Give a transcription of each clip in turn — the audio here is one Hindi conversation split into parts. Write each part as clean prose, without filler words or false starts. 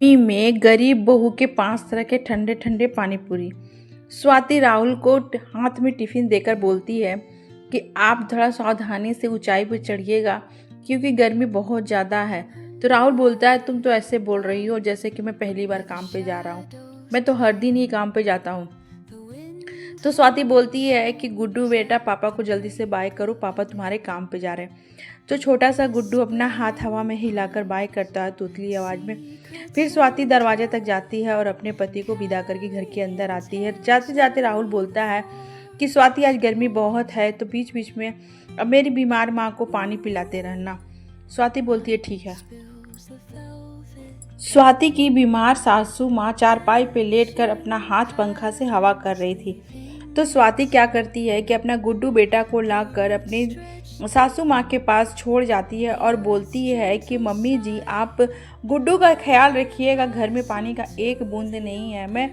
में गरीब बहू के 5 तरह के ठंडे ठंडे पानी पूरी। स्वाति राहुल को हाथ में टिफिन देकर बोलती है कि आप थोड़ा सावधानी से ऊंचाई पर चढ़िएगा क्योंकि गर्मी बहुत ज़्यादा है। तो राहुल बोलता है, तुम तो ऐसे बोल रही हो जैसे कि मैं पहली बार काम पे जा रहा हूँ, मैं तो हर दिन ही काम पे जाता हूँ। तो स्वाति बोलती है कि गुड्डू बेटा, पापा को जल्दी से बाय करो, पापा तुम्हारे काम पे जा रहे हैं। तो छोटा सा गुड्डू अपना हाथ हवा में हिलाकर बाय करता है तोतली आवाज़ में। फिर स्वाति दरवाजे तक जाती है और अपने पति को विदा करके घर के अंदर आती है। जाते जाते राहुल बोलता है कि स्वाति, आज गर्मी बहुत है तो बीच बीच में अब मेरी बीमार माँ को पानी पिलाते रहना। स्वाति बोलती है, ठीक है। स्वाति की बीमार सासू माँ चारपाई पे लेटकर अपना हाथ पंखा से हवा कर रही थी। तो स्वाति क्या करती है कि अपना गुड्डू बेटा को लाकर अपनी सासू माँ के पास छोड़ जाती है और बोलती है कि मम्मी जी, आप गुड्डू का ख्याल रखिएगा, घर में पानी का एक बूंद नहीं है, मैं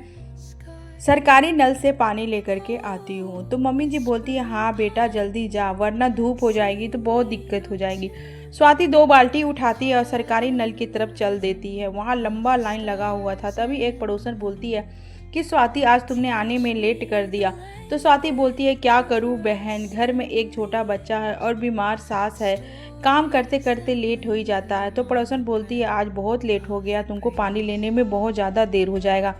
सरकारी नल से पानी लेकर के आती हूँ। तो मम्मी जी बोलती है, हाँ बेटा जल्दी जा वरना धूप हो जाएगी तो बहुत दिक्कत हो जाएगी। स्वाति 2 बाल्टी उठाती है और सरकारी नल की तरफ चल देती है। वहाँ लंबा लाइन लगा हुआ था। तभी एक पड़ोसन बोलती है कि स्वाति, आज तुमने आने में लेट कर दिया। तो स्वाति बोलती है, क्या करूँ बहन, घर में एक छोटा बच्चा है और बीमार सास है, काम करते करते लेट हो ही जाता है। तो पड़ोसन बोलती है, आज बहुत लेट हो गया, तुमको पानी लेने में बहुत ज़्यादा देर हो जाएगा।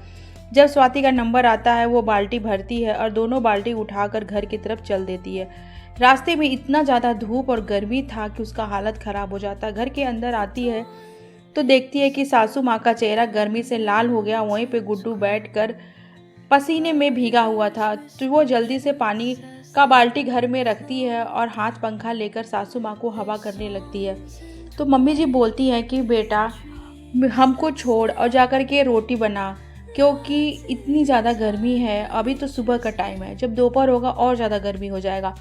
जब स्वाति का नंबर आता है वो बाल्टी भरती है और दोनों बाल्टी उठाकर घर की तरफ चल देती है। रास्ते में इतना ज़्यादा धूप और गर्मी था कि उसका हालत ख़राब हो जाता। घर के अंदर आती है तो देखती है कि सासू माँ का चेहरा गर्मी से लाल हो गया। वहीं पे गुड्डू बैठकर पसीने में भीगा हुआ था। तो वो जल्दी से पानी का बाल्टी घर में रखती है और हाथ पंखा लेकर सासू माँ को हवा करने लगती है। तो मम्मी जी बोलती है कि बेटा, हमको छोड़ और जाकर के रोटी बना, क्योंकि इतनी ज़्यादा गर्मी है। अभी तो सुबह का टाइम है, जब दोपहर होगा और ज़्यादा गर्मी हो जाएगा।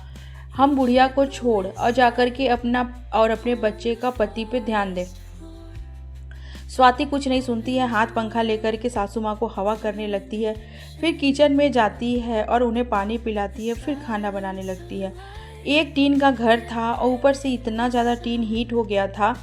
हम बुढ़िया को छोड़ और जाकर के अपना और अपने बच्चे का पति पे ध्यान दे। स्वाति कुछ नहीं सुनती है, हाथ पंखा लेकर के सासू माँ को हवा करने लगती है। फिर किचन में जाती है और उन्हें पानी पिलाती है। फिर खाना बनाने लगती है। एक टीन का घर था और ऊपर से इतना ज़्यादा टीन हीट हो गया था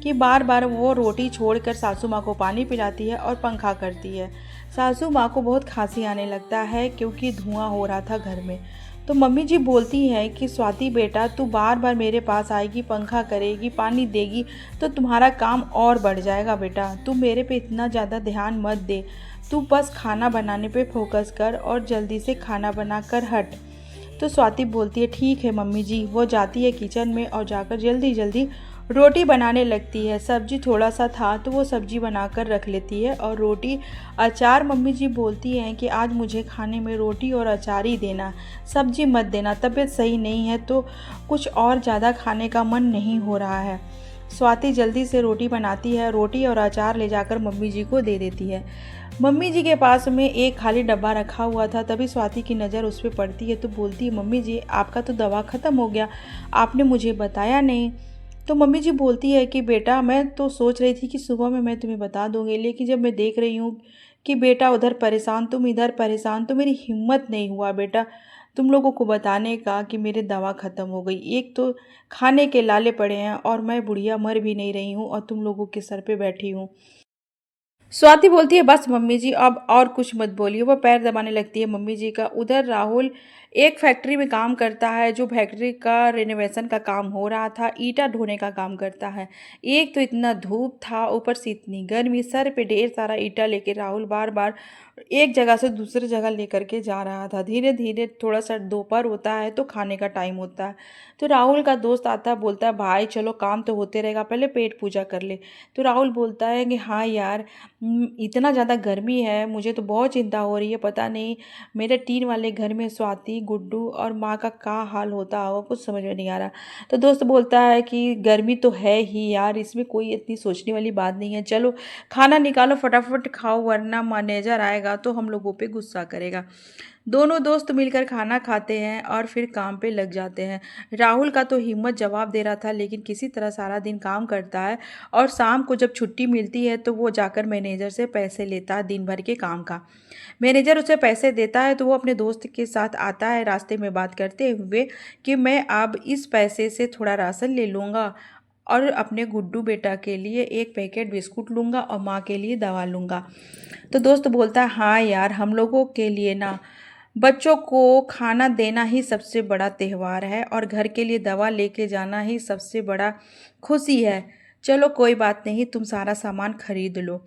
कि बार बार वो रोटी छोड़कर सासू माँ को पानी पिलाती है और पंखा करती है। सासू माँ को बहुत खांसी आने लगता है क्योंकि धुआं हो रहा था घर में। तो मम्मी जी बोलती हैं कि स्वाति बेटा, तू बार बार मेरे पास आएगी, पंखा करेगी, पानी देगी तो तुम्हारा काम और बढ़ जाएगा। बेटा तू मेरे पे इतना ज़्यादा ध्यान मत दे, तू बस खाना बनाने पे फोकस कर और जल्दी से खाना बना कर हट। तो स्वाति बोलती है, ठीक है मम्मी जी। वो जाती है किचन में और जाकर जल्दी जल्दी रोटी बनाने लगती है। सब्जी थोड़ा सा था तो वो सब्जी बनाकर रख लेती है और रोटी अचार मम्मी जी बोलती हैं कि आज मुझे खाने में रोटी और अचार ही देना, सब्जी मत देना, तबीयत सही नहीं है तो कुछ और ज़्यादा खाने का मन नहीं हो रहा है। स्वाति जल्दी से रोटी बनाती है, रोटी और अचार ले जाकर मम्मी जी को दे देती है। मम्मी जी के पास में एक खाली डब्बा रखा हुआ था। तभी स्वाति की नज़र उस पर पड़ती है तो बोलती है, मम्मी जी आपका तो दवा ख़त्म हो गया, आपने मुझे बताया नहीं। तो मम्मी जी बोलती है कि बेटा, मैं तो सोच रही थी कि सुबह में मैं तुम्हें बता दूंगी, लेकिन जब मैं देख रही हूँ कि बेटा उधर परेशान तुम इधर परेशान, तो मेरी हिम्मत नहीं हुआ बेटा तुम लोगों को बताने का कि मेरे दवा ख़त्म हो गई। एक तो खाने के लाले पड़े हैं और मैं बुढ़िया मर भी नहीं रही हूँ और तुम लोगों के सर पे बैठी हूँ। स्वाति बोलती है, बस मम्मी जी अब और कुछ मत बोलिए। वो पैर दबाने लगती है मम्मी जी का। उधर राहुल एक फैक्ट्री में काम करता है, जो फैक्ट्री का रेनोवेशन का काम हो रहा था, ईंटा ढोने का काम करता है। एक तो इतना धूप था, ऊपर से इतनी गर्मी, सर पे ढेर सारा ईंटा लेके राहुल बार बार एक जगह से दूसरी जगह लेकर के जा रहा था। धीरे धीरे थोड़ा सा दोपहर होता है तो खाने का टाइम होता है। तो राहुल का दोस्त आता है, बोलता है, भाई चलो काम तो होते रहेगा, पहले पेट पूजा कर ले। तो राहुल बोलता है कि हाँ यार, इतना ज़्यादा गर्मी है, मुझे तो बहुत चिंता हो रही है, पता नहीं मेरे टीन वाले घर में स्वाति, गुड्डू और माँ का क्या हाल होता होगा, कुछ समझ में नहीं आ रहा। तो दोस्त बोलता है कि गर्मी तो है ही यार, इसमें कोई इतनी सोचने वाली बात नहीं है, चलो खाना निकालो, फटाफट खाओ वरना मैनेजर आएगा तो हम लोगों पे गुस्सा करेगा। दोनों दोस्त मिलकर खाना खाते हैं और फिर काम पे लग जाते हैं। राहुल का तो हिम्मत जवाब दे रहा था, लेकिन किसी तरह सारा दिन काम करता है और शाम को जब छुट्टी मिलती है तो वो जाकर मैनेजर से पैसे लेता है दिन भर के काम का। मैनेजर उसे पैसे देता है तो वो अपने दोस्त के साथ आता है, रास्ते में बात करते हुए कि मैं अब इस पैसे से थोड़ा राशन ले लूँगा और अपने गुड्डू बेटा के लिए एक पैकेट बिस्कुट लूँगा और माँ के लिए दवा लूँगा। तो दोस्त बोलता है, हाँ यार, हम लोगों के लिए ना बच्चों को खाना देना ही सबसे बड़ा त्यौहार है और घर के लिए दवा लेके जाना ही सबसे बड़ा खुशी है। चलो कोई बात नहीं, तुम सारा सामान खरीद लो।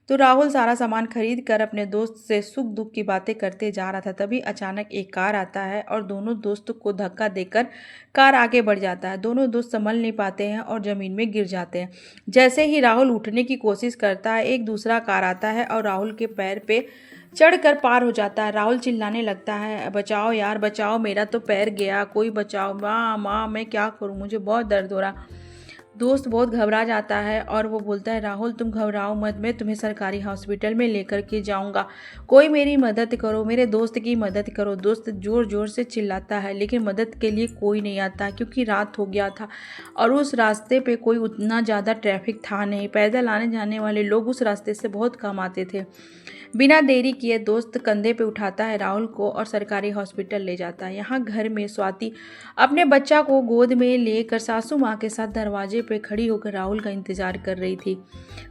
तो राहुल सारा सामान खरीद कर अपने दोस्त से सुख दुख की बातें करते जा रहा था। तभी अचानक एक कार आता है और दोनों दोस्त को धक्का देकर कार आगे बढ़ जाता है। दोनों दोस्त संभल नहीं पाते हैं और ज़मीन में गिर जाते हैं। जैसे ही राहुल उठने की कोशिश करता है, एक दूसरा कार आता है और राहुल के पैर पे चढ़कर पार हो जाता है। राहुल चिल्लाने लगता है, बचाओ यार बचाओ, मेरा तो पैर गया, कोई बचाओ, माँ माँ, मैं क्या करूँ, मुझे बहुत दर्द हो रहा। दोस्त बहुत घबरा जाता है और वो बोलता है, राहुल तुम घबराओ मत, मैं तुम्हें सरकारी हॉस्पिटल में लेकर के जाऊंगा, कोई मेरी मदद करो, मेरे दोस्त की मदद करो। दोस्त ज़ोर ज़ोर से चिल्लाता है लेकिन मदद के लिए कोई नहीं आता क्योंकि रात हो गया था और उस रास्ते पे कोई उतना ज़्यादा ट्रैफिक था नहीं। पैदल आने जाने वाले लोग उस रास्ते से बहुत कम आते थे। बिना देरी किए दोस्त कंधे पे उठाता है राहुल को और सरकारी हॉस्पिटल ले जाता है। यहाँ घर में स्वाति अपने बच्चा को गोद में लेकर सासू माँ के साथ दरवाजे पे खड़ी होकर राहुल का इंतजार कर रही थी।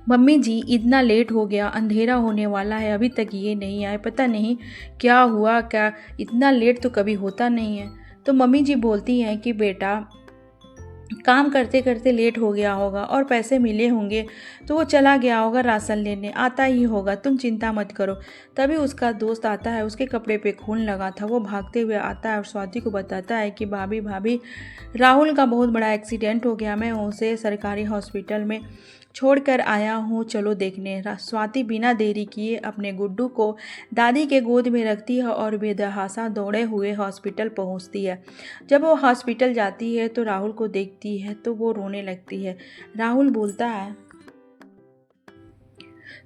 मम्मी जी, इतना लेट हो गया, अंधेरा होने वाला है, अभी तक ये नहीं आए, पता नहीं क्या हुआ, क्या इतना लेट तो कभी होता नहीं है। तो मम्मी जी बोलती हैं कि बेटा काम करते करते लेट हो गया होगा और पैसे मिले होंगे तो वो चला गया होगा राशन लेने, आता ही होगा, तुम चिंता मत करो। तभी उसका दोस्त आता है, उसके कपड़े पे खून लगा था। वो भागते हुए आता है और स्वाति को बताता है कि भाभी भाभी, राहुल का बहुत बड़ा एक्सीडेंट हो गया, मैं उसे सरकारी हॉस्पिटल में छोड़कर आया हूँ, चलो देखने। स्वाति बिना देरी किए अपने गुड्डू को दादी के गोद में रखती है और बेतहाशा दौड़े हुए हॉस्पिटल पहुँचती है। जब वो हॉस्पिटल जाती है तो राहुल को देखती है तो वो रोने लगती है। राहुल बोलता है,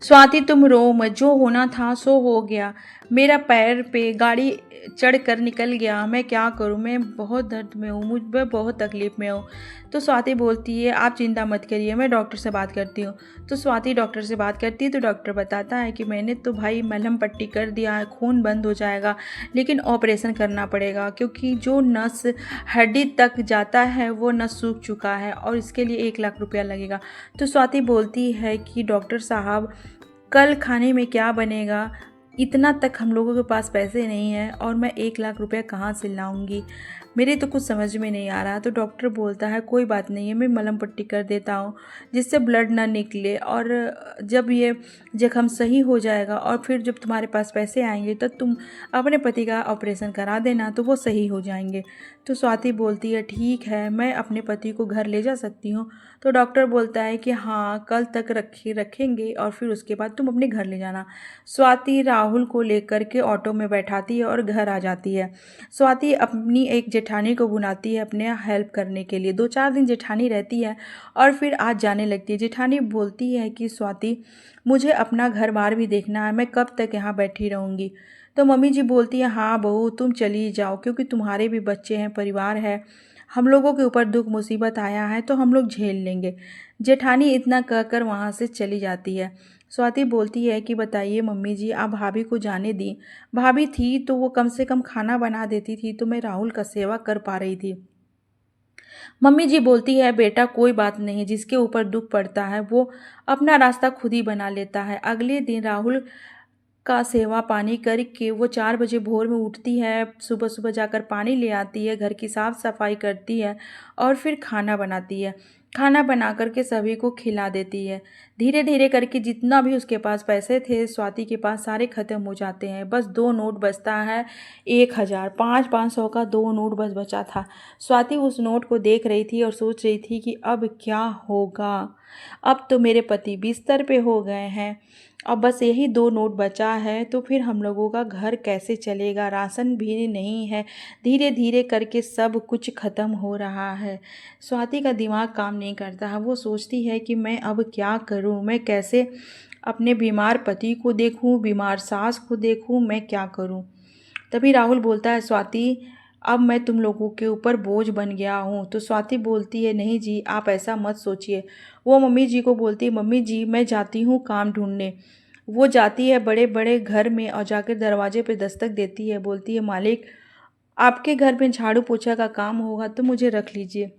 स्वाति तुम रो मत, जो होना था सो हो गया, मेरा पैर पे गाड़ी चढ़ कर निकल गया, मैं क्या करूं, मैं बहुत दर्द में हूँ, मुझ में बहुत तकलीफ़ में हूँ। तो स्वाति बोलती है, आप चिंता मत करिए, मैं डॉक्टर से बात करती हूँ। तो स्वाति डॉक्टर से बात करती है तो डॉक्टर बताता है कि मैंने तो भाई मलहम पट्टी कर दिया है, खून बंद हो जाएगा, लेकिन ऑपरेशन करना पड़ेगा क्योंकि जो नस हड्डी तक जाता है वो नस सूख चुका है और इसके लिए 1 लाख रुपया लगेगा। तो स्वाति बोलती है कि डॉक्टर साहब, कल खाने में क्या बनेगा, इतना तक हम लोगों के पास पैसे नहीं हैं और मैं 1 लाख रुपया कहाँ से लाऊंगी, मेरे तो कुछ समझ में नहीं आ रहा। तो डॉक्टर बोलता है, कोई बात नहीं है, मैं मलहम पट्टी कर देता हूँ जिससे ब्लड ना निकले और जब ये जख्म सही हो जाएगा और फिर जब तुम्हारे पास पैसे आएंगे तो तुम अपने पति का ऑपरेशन करा देना, तो वो सही हो जाएंगे। तो स्वाति बोलती है, ठीक है, मैं अपने पति को घर ले जा सकती हूँ। तो डॉक्टर बोलता है कि हाँ, कल तक रखेंगे और फिर उसके बाद तुम अपने घर ले जाना। स्वाति राहुल को लेकर के ऑटो में बैठाती है और घर आ जाती है। स्वाति अपनी एक जेठानी को बुलाती है अपने हेल्प करने के लिए। 2-4 दिन जेठानी रहती है और फिर आज जाने लगती है। जेठानी बोलती है कि स्वाति, मुझे अपना घर बार भी देखना है, मैं कब तक यहाँ बैठी रहूँगी। तो मम्मी जी बोलती है, हाँ बहू, तुम चली जाओ क्योंकि तुम्हारे भी बच्चे हैं, परिवार है, हम लोगों के ऊपर दुख मुसीबत आया है तो हम लोग झेल लेंगे। जेठानी इतना कहकर वहाँ से चली जाती है। स्वाति बोलती है कि बताइए मम्मी जी, आप भाभी को जाने दी, भाभी थी तो वो कम से कम खाना बना देती थी तो मैं राहुल का सेवा कर पा रही थी। मम्मी जी बोलती है, बेटा कोई बात नहीं, जिसके ऊपर दुख पड़ता है वो अपना रास्ता खुद ही बना लेता है। अगले दिन राहुल का सेवा पानी करके वो 4 बजे भोर में उठती है, सुबह सुबह जाकर पानी ले आती है, घर की साफ़ सफाई करती है और फिर खाना बनाती है। खाना बना करके सभी को खिला देती है। धीरे धीरे करके जितना भी उसके पास पैसे थे स्वाति के पास सारे ख़त्म हो जाते हैं। बस 2 नोट बचता है, 1000, 500 का 2 नोट बस बचा था। स्वाति उस नोट को देख रही थी और सोच रही थी कि अब क्या होगा, अब तो मेरे पति बिस्तर पे हो गए हैं, अब बस यही 2 नोट बचा है तो फिर हम लोगों का घर कैसे चलेगा, राशन भी नहीं है। धीरे धीरे करके सब कुछ ख़त्म हो रहा है। स्वाति का दिमाग काम नहीं करता है। वो सोचती है कि मैं अब क्या करूं, मैं कैसे अपने बीमार पति को देखूं, बीमार सास को देखूं, मैं क्या करूं। तभी राहुल बोलता है, स्वाति अब मैं तुम लोगों के ऊपर बोझ बन गया हूँ। तो स्वाति बोलती है, नहीं जी, आप ऐसा मत सोचिए। वो मम्मी जी को बोलती है, मम्मी जी मैं जाती हूँ काम ढूंढने। वो जाती है बड़े बड़े घर में और जाकर दरवाजे पे दस्तक देती है, बोलती है, मालिक आपके घर में झाड़ू पोछा का काम होगा तो मुझे रख लीजिए।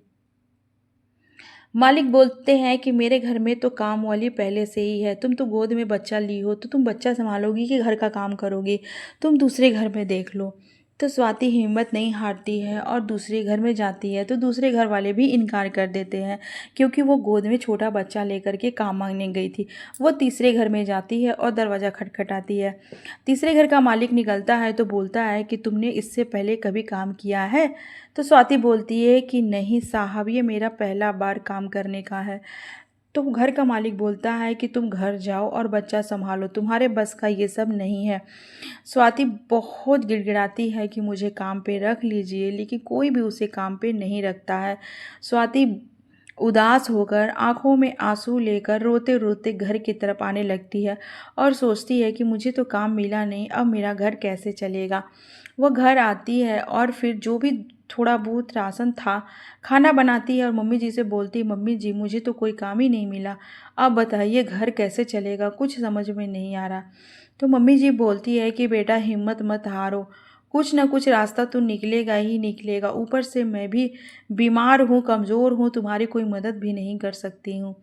मालिक बोलते हैं कि मेरे घर में तो काम वाली पहले से ही है, तुम तो गोद में बच्चा ली हो तो तुम बच्चा संभालोगी कि घर का काम करोगी, तुम दूसरे घर में देख लो। तो स्वाति हिम्मत नहीं हारती है और दूसरे घर में जाती है, तो दूसरे घर वाले भी इनकार कर देते हैं क्योंकि वो गोद में छोटा बच्चा लेकर के काम मांगने गई थी। वो तीसरे घर में जाती है और दरवाज़ा खटखटाती है। तीसरे घर का मालिक निकलता है तो बोलता है कि तुमने इससे पहले कभी काम किया है? तो स्वाति बोलती है कि नहीं साहब, ये मेरा पहला बार काम करने का है। तो घर का मालिक बोलता है कि तुम घर जाओ और बच्चा संभालो, तुम्हारे बस का ये सब नहीं है। स्वाति बहुत गिड़गिड़ाती है कि मुझे काम पे रख लीजिए, लेकिन कोई भी उसे काम पे नहीं रखता है। स्वाति उदास होकर आंखों में आंसू लेकर रोते रोते घर की तरफ आने लगती है और सोचती है कि मुझे तो काम मिला नहीं, अब मेरा घर कैसे चलेगा। वो घर आती है और फिर जो भी थोड़ा बहुत राशन था खाना बनाती है और मम्मी जी से बोलती है, मम्मी जी मुझे तो कोई काम ही नहीं मिला, अब बताइए घर कैसे चलेगा, कुछ समझ में नहीं आ रहा। तो मम्मी जी बोलती है कि बेटा हिम्मत मत हारो, कुछ ना कुछ रास्ता तो निकलेगा ही निकलेगा, ऊपर से मैं भी बीमार हूँ, कमज़ोर हूँ, तुम्हारी कोई मदद भी नहीं कर सकती हूँ,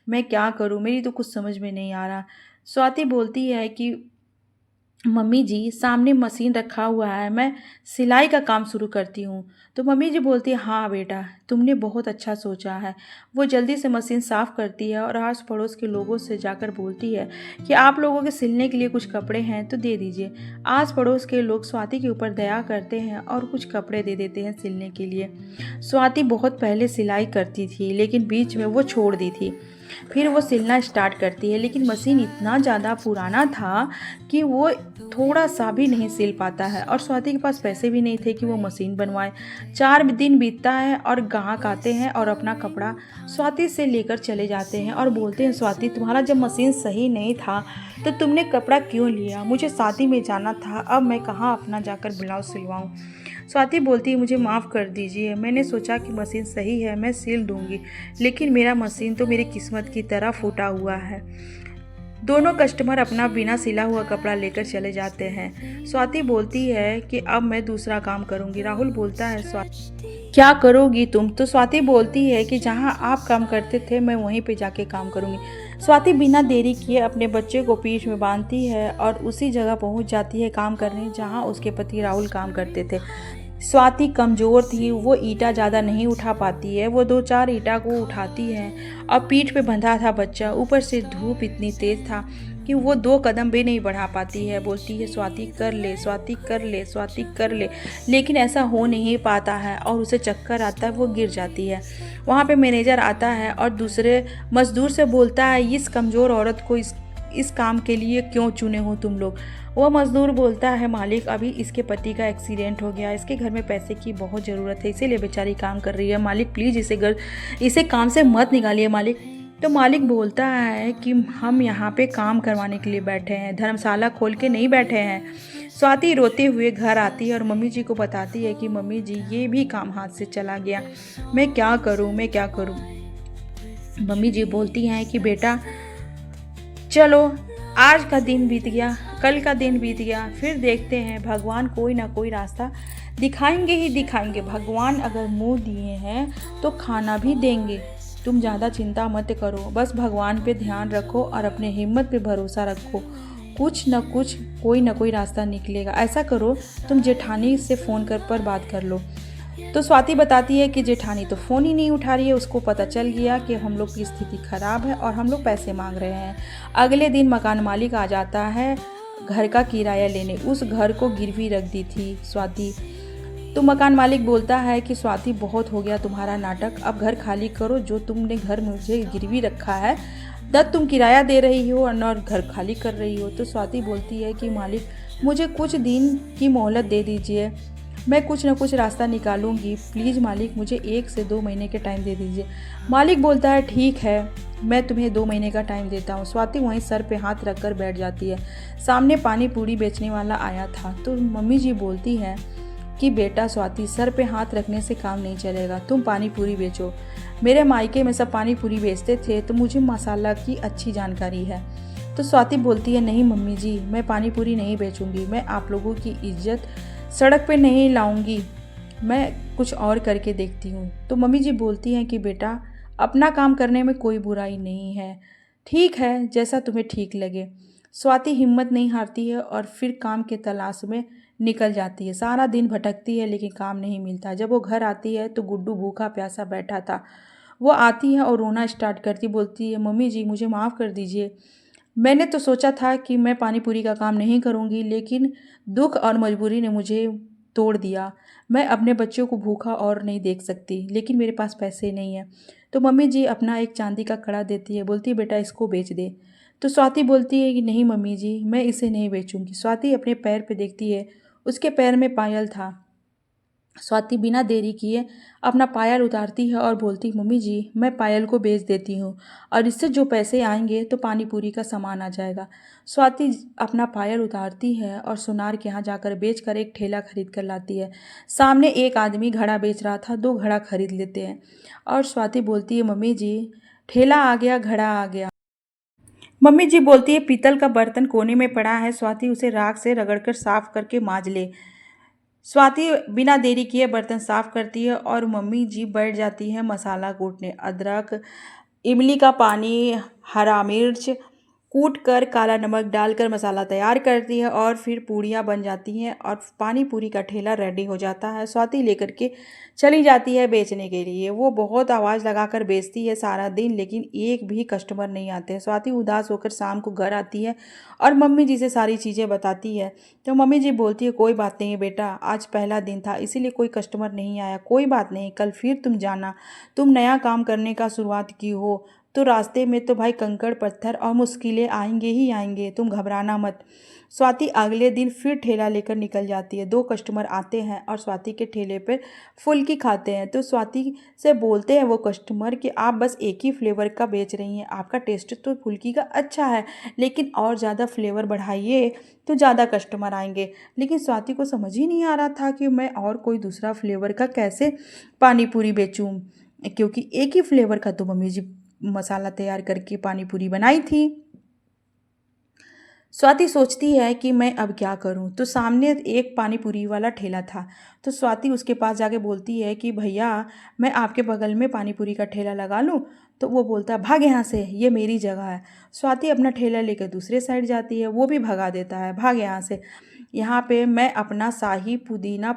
मैं क्या करूँ, मेरी तो कुछ समझ में नहीं आ रहा। स्वाति बोलती है कि मम्मी जी सामने मशीन रखा हुआ है, मैं सिलाई का काम शुरू करती हूँ। तो मम्मी जी बोलती है हाँ बेटा, तुमने बहुत अच्छा सोचा है। वो जल्दी से मशीन साफ़ करती है और आस पड़ोस के लोगों से जाकर बोलती है कि आप लोगों के सिलने के लिए कुछ कपड़े हैं तो दे दीजिए। आस पड़ोस के लोग स्वाति के ऊपर दया करते हैं और कुछ कपड़े दे देते हैं सिलने के लिए। स्वाति बहुत पहले सिलाई करती थी लेकिन बीच में वो छोड़ दी थी। फिर वो सिलना स्टार्ट करती है, लेकिन मशीन इतना ज़्यादा पुराना था कि वो थोड़ा सा भी नहीं सिल पाता है और स्वाति के पास पैसे भी नहीं थे कि वो मशीन बनवाए। 4 दिन बीतता है और ग्राहक आते हैं और अपना कपड़ा स्वाति से लेकर चले जाते हैं और बोलते हैं, स्वाति तुम्हारा जब मशीन सही नहीं था तो तुमने कपड़ा क्यों लिया? मुझे शादी में जाना था, अब मैं कहाँ अपना जाकर ब्लाउज सिलवाऊँ। स्वाति बोलती है मुझे माफ़ कर दीजिए, मैंने सोचा कि मशीन सही है मैं सिल दूंगी, लेकिन मेरा मशीन तो मेरी किस्मत की तरह फूटा हुआ है। दोनों कस्टमर अपना बिना सिला हुआ कपड़ा लेकर चले जाते हैं। स्वाति बोलती है कि अब मैं दूसरा काम करूंगी। राहुल बोलता है स्वाति क्या करोगी तुम? तो स्वाति बोलती है कि जहां आप काम करते थे मैं वहीं पे जाके काम करूंगी। स्वाति बिना देरी किए अपने बच्चे को पीठ में बांधती है और उसी जगह पहुंच जाती है काम करने जहां उसके पति राहुल काम करते थे। स्वाति कमज़ोर थी, वो ईंटा ज़्यादा नहीं उठा पाती है, वो 2-4 ईंटा को उठाती है और पीठ पे बंधा था बच्चा, ऊपर से धूप इतनी तेज़ था कि वो 2 कदम भी नहीं बढ़ा पाती है। बोलती है स्वाति कर ले, स्वाति कर ले, स्वाति कर ले, लेकिन ऐसा हो नहीं पाता है और उसे चक्कर आता है, वो गिर जाती है। वहाँ पे मैनेजर आता है और दूसरे मज़दूर से बोलता है इस कमज़ोर औरत को इस काम के लिए क्यों चुने हो तुम लोग? वो मज़दूर बोलता है मालिक अभी इसके पति का एक्सीडेंट हो गया, इसके घर में पैसे की बहुत ज़रूरत है, इसीलिए बेचारी काम कर रही है, मालिक प्लीज़ इसे काम से मत निकालिए मालिक। तो मालिक बोलता है कि हम यहाँ पे काम करवाने के लिए बैठे हैं, धर्मशाला खोल के नहीं बैठे हैं। स्वाति रोते हुए घर आती है और मम्मी जी को बताती है कि मम्मी जी ये भी काम हाथ से चला गया, मैं क्या करूँ, मैं क्या करूँ। मम्मी जी बोलती हैं कि बेटा चलो आज का दिन बीत गया, कल का दिन बीत गया, फिर देखते हैं, भगवान कोई ना कोई रास्ता दिखाएंगे ही दिखाएंगे। भगवान अगर मुंह दिए हैं तो खाना भी देंगे, तुम ज़्यादा चिंता मत करो, बस भगवान पे ध्यान रखो और अपने हिम्मत पे भरोसा रखो, कुछ ना कुछ कोई ना कोई रास्ता निकलेगा। ऐसा करो तुम जेठानी से फ़ोन पर बात कर लो। तो स्वाति बताती है कि जेठानी तो फ़ोन ही नहीं उठा रही है, उसको पता चल गया कि हम लोग की स्थिति ख़राब है और हम लोग पैसे मांग रहे हैं। अगले दिन मकान मालिक आ जाता है घर का किराया लेने, उस घर को गिरवी रख दी थी स्वाति। तो मकान मालिक बोलता है कि स्वाति बहुत हो गया तुम्हारा नाटक, अब घर खाली करो, जो तुमने घर मुझे गिरवी रखा है दत्त तुम किराया दे रही हो और घर खाली कर रही हो। तो स्वाति बोलती है कि मालिक मुझे कुछ दिन की मोहलत दे दीजिए, मैं कुछ ना कुछ रास्ता निकालूंगी, प्लीज़ मालिक मुझे 1 से 2 महीने के टाइम दे दीजिए। मालिक बोलता है ठीक है, मैं तुम्हें 2 महीने का टाइम देता हूँ। स्वाति वहीं सर पे हाथ रख कर बैठ जाती है। सामने पानी पूरी बेचने वाला आया था तो मम्मी जी बोलती है कि बेटा स्वाति सर पे हाथ रखने से काम नहीं चलेगा, तुम पानी पूरी बेचो। मेरे मायके में सब पानी पूरी बेचते थे तो मुझे मसाला की अच्छी जानकारी है। तो स्वाति बोलती है नहीं मम्मी जी, मैं पानी पूरी नहीं बेचूंगी, मैं आप लोगों की इज्जत सड़क पे नहीं लाऊंगी, मैं कुछ और करके देखती हूँ। तो मम्मी जी बोलती हैं कि बेटा अपना काम करने में कोई बुराई नहीं है। ठीक है, जैसा तुम्हें ठीक लगे। स्वाति हिम्मत नहीं हारती है और फिर काम के तलाश में निकल जाती है। सारा दिन भटकती है लेकिन काम नहीं मिलता। जब वो घर आती है तो गुड्डू भूखा प्यासा बैठा था। वो आती है और रोना स्टार्ट करती, बोलती है, मम्मी जी मुझे माफ़ कर दीजिए। मैंने तो सोचा था कि मैं पानी पूरी का काम नहीं करूँगी, लेकिन दुख और मजबूरी ने मुझे तोड़ दिया। मैं अपने बच्चों को भूखा और नहीं देख सकती, लेकिन मेरे पास पैसे नहीं हैं। तो मम्मी जी अपना एक चांदी का कड़ा देती है, बोलती है बेटा इसको बेच दे। तो स्वाति बोलती है कि नहीं मम्मी जी, मैं इसे नहीं बेचूंगी। स्वाति अपने पैर पे देखती है, उसके पैर में पायल था। स्वाति बिना देरी किए अपना पायल उतारती है और बोलती, मम्मी जी मैं पायल को बेच देती हूँ और इससे जो पैसे आएंगे तो पानी पूरी का सामान आ जाएगा। स्वाति अपना पायल उतारती है और सोनार के यहाँ जाकर बेचकर एक ठेला खरीद कर लाती है। सामने एक आदमी घड़ा बेच रहा था, 2 घड़ा खरीद लेते हैं और स्वाति बोलती है, मम्मी जी ठेला आ गया, घड़ा आ गया। मम्मी जी बोलती है, पीतल का बर्तन कोने में पड़ा है, स्वाति उसे राख से रगड़कर साफ करके मांज ले। स्वाति बिना देरी किए बर्तन साफ करती है और मम्मी जी बैठ जाती है मसाला कूटने। अदरक, इमली का पानी, हरा मिर्च कूट कर काला नमक डालकर मसाला तैयार करती है और फिर पूड़ियाँ बन जाती हैं और पानी पूरी का ठेला रेडी हो जाता है। स्वाति लेकर के चली जाती है बेचने के लिए। वो बहुत आवाज़ लगाकर बेचती है सारा दिन, लेकिन एक भी कस्टमर नहीं आते। स्वाति उदास होकर शाम को घर आती है और मम्मी जी से सारी चीज़ें बताती है। तो मम्मी जी बोलती है, कोई बात नहीं बेटा, आज पहला दिन था इसीलिए कोई कस्टमर नहीं आया, कोई बात नहीं, कल फिर तुम जाना। तुम नया काम करने का शुरुआत की हो तो रास्ते में तो भाई कंकड़ पत्थर और मुश्किलें आएंगे ही आएंगे, तुम घबराना मत। स्वाति अगले दिन फिर ठेला लेकर निकल जाती है। 2 कस्टमर आते हैं और स्वाति के ठेले पर फुल्की खाते हैं। तो स्वाति से बोलते हैं वो कस्टमर कि आप बस एक ही फ्लेवर का बेच रही हैं, आपका टेस्ट तो फुल्की का अच्छा है, लेकिन और ज़्यादा फ्लेवर बढ़ाइए तो ज़्यादा कस्टमर आएंगे। लेकिन स्वाति को समझ ही नहीं आ रहा था कि मैं और कोई दूसरा फ्लेवर का कैसे पानी पूरी बेचूं, क्योंकि एक ही फ्लेवर का तो मम्मी जी मसाला तैयार करके पानी पूरी बनाई थी। स्वाति सोचती है कि मैं अब क्या करूं। तो सामने एक पानी पूरी वाला ठेला था। तो स्वाति उसके पास जाके बोलती है कि भैया मैं आपके बगल में पानी पूरी का ठेला लगा लूं। तो वो बोलता है, भाग यहाँ से, ये मेरी जगह है। स्वाति अपना ठेला लेकर दूसरे साइड जाती है, वो भी भगा देता है, भाग यहाँ से, यहाँ पे मैं अपना शाही पुदीना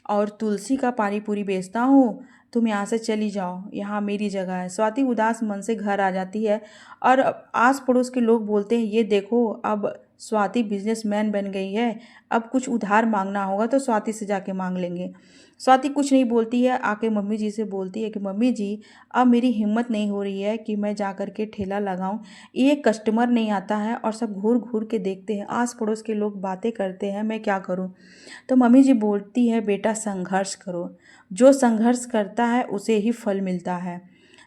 और तुलसी का पानी पूरी बेचता हूँ, तुम यहाँ से चली जाओ, यहाँ मेरी जगह है। स्वाति उदास मन से घर आ जाती है और आस पड़ोस के लोग बोलते हैं, ये देखो अब स्वाति बिजनेसमैन बन गई है, अब कुछ उधार मांगना होगा तो स्वाति से जाके मांग लेंगे। स्वाति कुछ नहीं बोलती है, आके मम्मी जी से बोलती है कि मम्मी जी अब मेरी हिम्मत नहीं हो रही है कि मैं जा कर के ठेला लगाऊं, एक कस्टमर नहीं आता है और सब घूर घूर के देखते हैं, आस पड़ोस के लोग बातें करते हैं, मैं क्या करूं। तो मम्मी जी बोलती है, बेटा संघर्ष करो, जो संघर्ष करता है उसे ही फल मिलता है।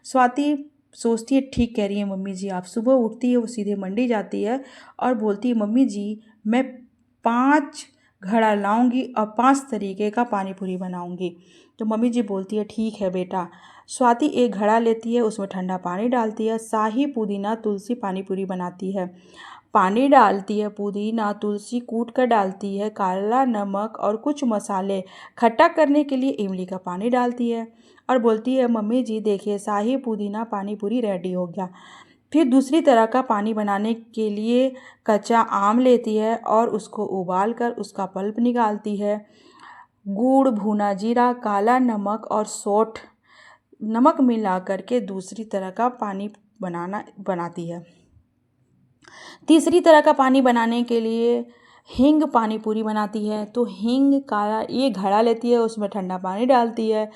स्वाति सोचती है, ठीक कह रही है मम्मी जी आप। सुबह उठती है, वो सीधे मंडी जाती है और बोलती है, मम्मी जी मैं 5 घड़ा लाऊंगी और 5 तरीके का पानी पूरी बनाऊंगी। तो मम्मी जी बोलती है, ठीक है बेटा। स्वाति एक घड़ा लेती है, उसमें ठंडा पानी डालती है, शाही पुदीना तुलसी पानी पूरी बनाती है, पानी डालती है, पुदीना तुलसी कूट कर डालती है, काला नमक और कुछ मसाले, खट्टा करने के लिए इमली का पानी डालती है और बोलती है, मम्मी जी देखिए शाही पुदीना पानी पूरी रेडी हो गया। फिर दूसरी तरह का पानी बनाने के लिए कच्चा आम लेती है और उसको उबाल कर उसका पल्प निकालती है, गुड़, भुना जीरा, काला नमक और सौंठ नमक मिला करके दूसरी तरह का पानी बनाती है। तीसरी तरह का पानी बनाने के लिए हींग पानी पूरी बनाती है। तो हींग काला एक घड़ा लेती है, उसमें ठंडा पानी डालती है,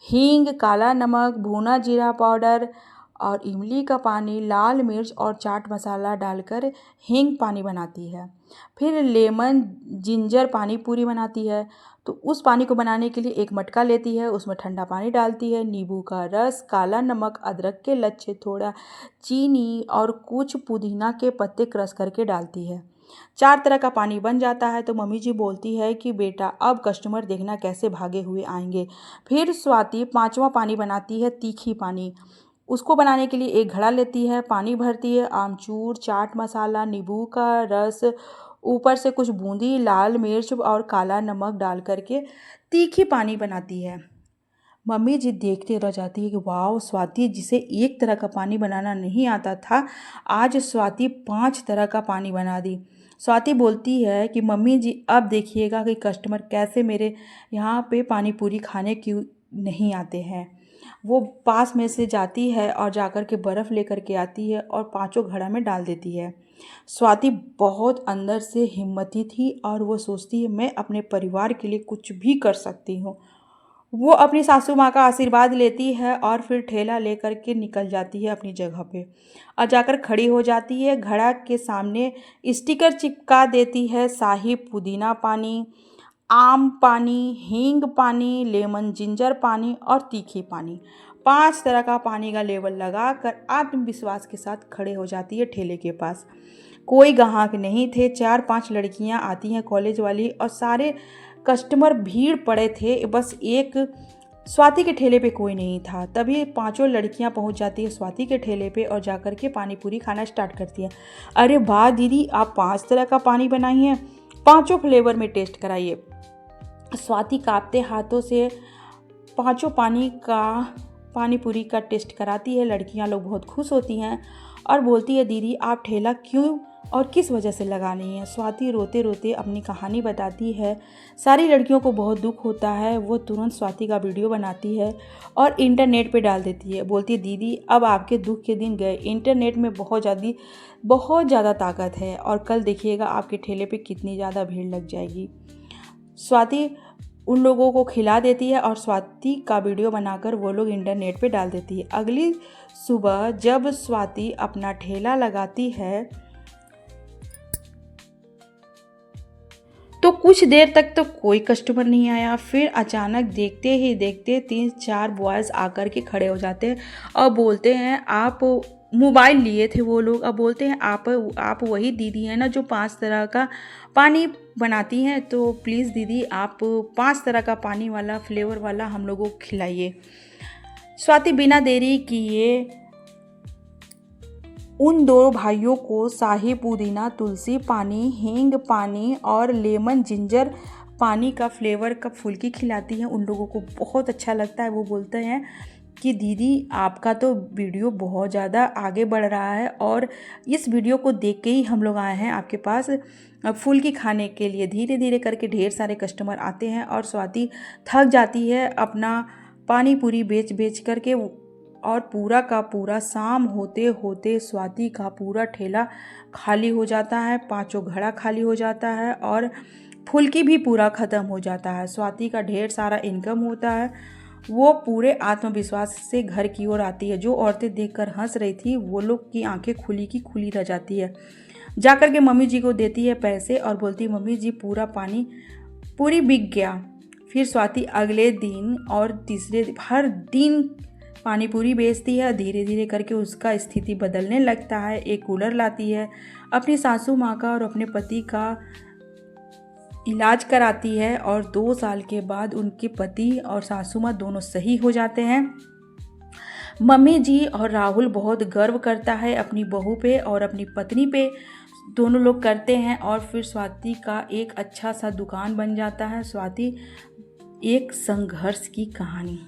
हींग, काला नमक, भुना जीरा पाउडर और इमली का पानी, लाल मिर्च और चाट मसाला डालकर हींग पानी बनाती है। फिर लेमन जिंजर पानी पूरी बनाती है। तो उस पानी को बनाने के लिए एक मटका लेती है, उसमें ठंडा पानी डालती है, नींबू का रस, काला नमक, अदरक के लच्छे, थोड़ा चीनी और कुछ पुदीना के पत्ते क्रश करके डालती है। 4 तरह का पानी बन जाता है। तो मम्मी जी बोलती है कि बेटा अब कस्टमर देखना कैसे भागे हुए आएंगे। फिर स्वाति 5वां पानी बनाती है, तीखी पानी। उसको बनाने के लिए एक घड़ा लेती है, पानी भरती है, आमचूर, चाट मसाला, नींबू का रस, ऊपर से कुछ बूंदी, लाल मिर्च और काला नमक डाल करके तीखी पानी बनाती है। मम्मी जी देखते रह जाती है कि वाह, स्वाति जिसे एक तरह का पानी बनाना नहीं आता था, आज स्वाति 5 तरह का पानी बना दी। स्वाति बोलती है कि मम्मी जी अब देखिएगा कि कस्टमर कैसे मेरे यहाँ पे पानी पूरी खाने क्यों नहीं आते हैं। वो पास में से जाती है और जाकर के बर्फ़ लेकर के आती है और पाँचों घड़ा में डाल देती है। स्वाति बहुत अंदर से हिम्मती थी और वो सोचती है मैं अपने परिवार के लिए कुछ भी कर सकती हूँ। वो अपनी सासू माँ का आशीर्वाद लेती है और फिर ठेला लेकर के निकल जाती है अपनी जगह पे और जाकर खड़ी हो जाती है। घड़ा के सामने स्टिकर चिपका देती है, शाही पुदीना पानी, आम पानी, हींग पानी, लेमन जिंजर पानी और तीखी पानी। 5 तरह का पानी का लेबल लगाकर आत्मविश्वास के साथ खड़े हो जाती है ठेले के पास। कोई ग्राहक नहीं थे, 4-5 लड़कियां आती हैं कॉलेज वाली और सारे कस्टमर भीड़ पड़े थे, बस एक स्वाति के ठेले पे कोई नहीं था। तभी पांचों लड़कियां पहुंच जाती है स्वाति के ठेले पे और जाकर के पानी पूरी खाना स्टार्ट करती है। अरे वाह दीदी, आप 5 तरह का पानी बनाई हैं, 5 फ्लेवर में टेस्ट कराइए। स्वाति कांपते हाथों से 5 पानी पूरी का टेस्ट कराती है। लड़कियां लोग बहुत खुश होती हैं और बोलती है दीदी आप ठेला क्यों और किस वजह से लगा रही हैं। स्वाति रोते रोते अपनी कहानी बताती है। सारी लड़कियों को बहुत दुख होता है। वो तुरंत स्वाति का वीडियो बनाती है और इंटरनेट पे डाल देती है। बोलती है दीदी अब आपके दुख के दिन गए, इंटरनेट में बहुत ज़्यादा ताकत है और कल देखिएगा आपके ठेले पे कितनी ज़्यादा भीड़ लग जाएगी। स्वाति उन लोगों को खिला देती है और स्वाति का वीडियो बनाकर वो लोग इंटरनेट पे डाल देती है। अगली सुबह जब स्वाति अपना ठेला लगाती है तो कुछ देर तक तो कोई कस्टमर नहीं आया। फिर अचानक देखते ही देखते 3-4 बॉयज़ आकर के खड़े हो जाते हैं और बोलते हैं आप मोबाइल लिए थे वो लोग। अब बोलते हैं आप वही दीदी हैं ना जो 5 तरह का पानी बनाती हैं, तो प्लीज़ दीदी आप 5 तरह का पानी वाला फ्लेवर वाला हम लोगों को खिलाइए। स्वाति बिना देरी किए उन 2 भाइयों को शाही पुदीना तुलसी पानी, हींग पानी और लेमन जिंजर पानी का फ्लेवर का फुल्की खिलाती है। उन लोगों को बहुत अच्छा लगता है। वो बोलते हैं कि दीदी आपका तो वीडियो बहुत ज़्यादा आगे बढ़ रहा है और इस वीडियो को देख के ही हम लोग आए हैं आपके पास फुल्की खाने के लिए। धीरे धीरे करके ढेर सारे कस्टमर आते हैं और स्वाति थक जाती है अपना पानी पूरी बेच करके और पूरा का पूरा शाम होते होते स्वाति का पूरा ठेला खाली हो जाता है, 5 घड़ा खाली हो जाता है और फुल्की भी पूरा ख़त्म हो जाता है। स्वाति का ढेर सारा इनकम होता है। वो पूरे आत्मविश्वास से घर की ओर आती है। जो औरतें देखकर हंस रही थी वो लोग की आंखें खुली की खुली रह जाती है। जाकर के मम्मी जी को देती है पैसे और बोलती है मम्मी जी पूरा पानी पूरी बिक गया। फिर स्वाति अगले दिन और तीसरे हर दिन पानी पूरी बेचती है। धीरे धीरे करके उसका स्थिति बदलने लगता है। एक कूलर लाती है, अपनी सासू माँ का और अपने पति का इलाज कराती है और 2 साल के बाद उनके पति और सासू माँ दोनों सही हो जाते हैं। मम्मी जी और राहुल बहुत गर्व करता है अपनी बहू पे और अपनी पत्नी पे, दोनों लोग करते हैं और फिर स्वाति का एक अच्छा सा दुकान बन जाता है। स्वाति एक संघर्ष की कहानी।